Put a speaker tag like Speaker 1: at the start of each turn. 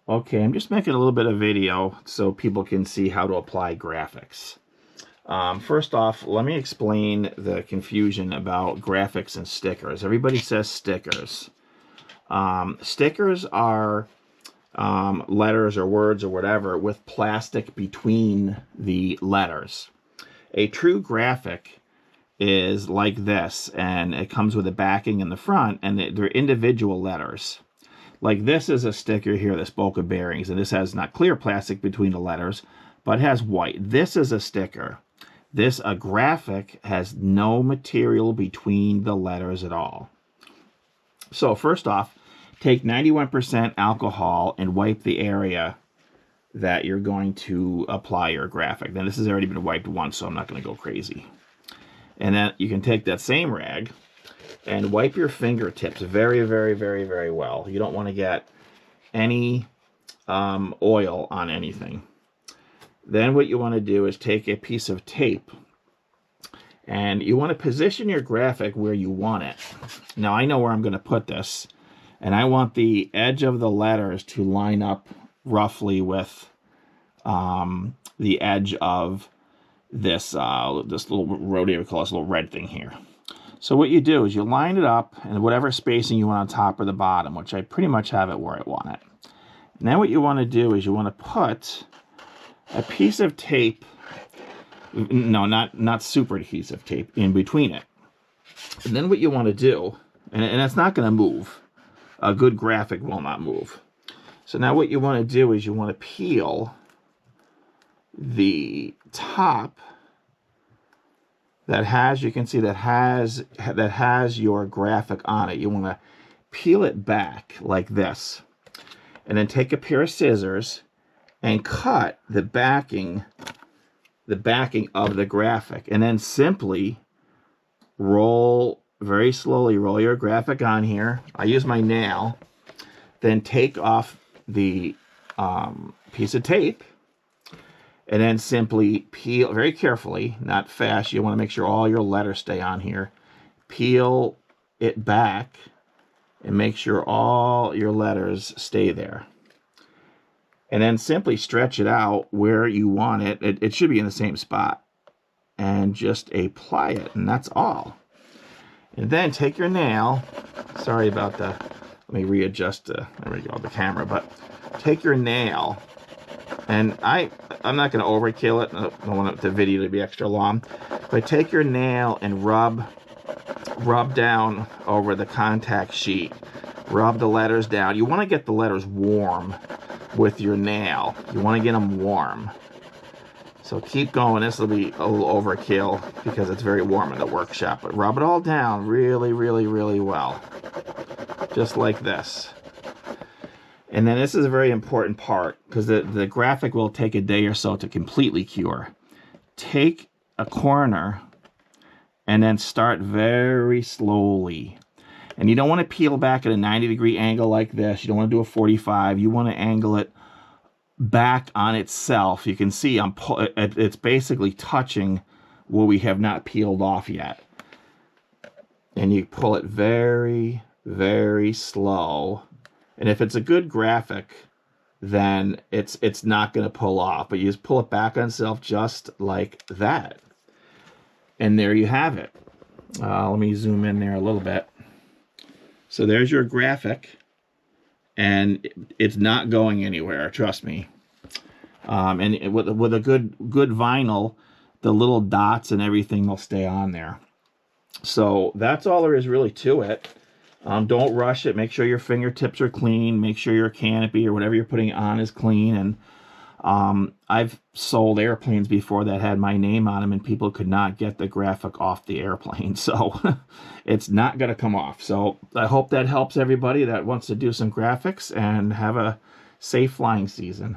Speaker 1: Okay, I'm just making a little bit of video so people can see how to apply graphics. First off, let me explain the confusion about graphics and stickers. Everybody says stickers. Stickers are letters or words or whatever with plastic between the letters. A true graphic is like this, and it comes with a backing in the front, and they're individual letters. Like this is a sticker here, this Boca Bearings, and this has not clear plastic between the letters, but it has white. This is a sticker. A graphic has no material between the letters at all. So first off, take 91% alcohol and wipe the area that you're going to apply your graphic. Then this has already been wiped once, so I'm not going to go crazy. And then you can take that same rag and wipe your fingertips very, very, very, very well. You don't want to get any oil on anything. Then what you want to do is take a piece of tape and you want to position your graphic where you want it. Now I know where I'm going to put this, and I want the edge of the letters to line up roughly with the edge of this little rotator, we call this little red thing here. So what you do is you line it up and whatever spacing you want on top or the bottom, which I pretty much have it where I want it. And then what you want to do is you want to put a piece of tape, no, not super adhesive tape, in between it. And then what you want to do, and it's not going to move. A good graphic will not move. So now what you want to do is you want to peel the top that has, you can see that has your graphic on it. You want to peel it back like this, and then take a pair of scissors and cut the backing of the graphic, and then simply very slowly roll your graphic on here. I use my nail. Then take off the piece of tape, and then simply peel very carefully, not fast. You want to make sure all your letters stay on here. Peel it back and make sure all your letters stay there. And then simply stretch it out where you want it. It should be in the same spot. And just apply it, and that's all. And then take your nail. Sorry about the, let me readjust there we go, the camera. But take your nail, and I'm not going to overkill it. I don't want the video to be extra long. But take your nail and rub down over the contact sheet. Rub the letters down. You want to get the letters warm with your nail. You want to get them warm. So keep going. This will be a little overkill because it's very warm in the workshop. But rub it all down really, really, really well. Just like this. And then this is a very important part because the graphic will take a day or so to completely cure. Take a corner and then start very slowly. And you don't want to peel back at a 90-degree angle like this. You don't want to do a 45. You want to angle it back on itself. You can see it's basically touching where we have not peeled off yet. And you pull it very, very slow. And if it's a good graphic, then it's not going to pull off. But you just pull it back on itself just like that. And there you have it. Let me zoom in there a little bit. So there's your graphic. And it's not going anywhere, trust me. And with a good vinyl, the little dots and everything will stay on there. So that's all there is really to it. Don't rush it. Make sure your fingertips are clean. Make sure your canopy or whatever you're putting on is clean. And I've sold airplanes before that had my name on them, and people could not get the graphic off the airplane. So it's not going to come off. So I hope that helps everybody that wants to do some graphics, and have a safe flying season.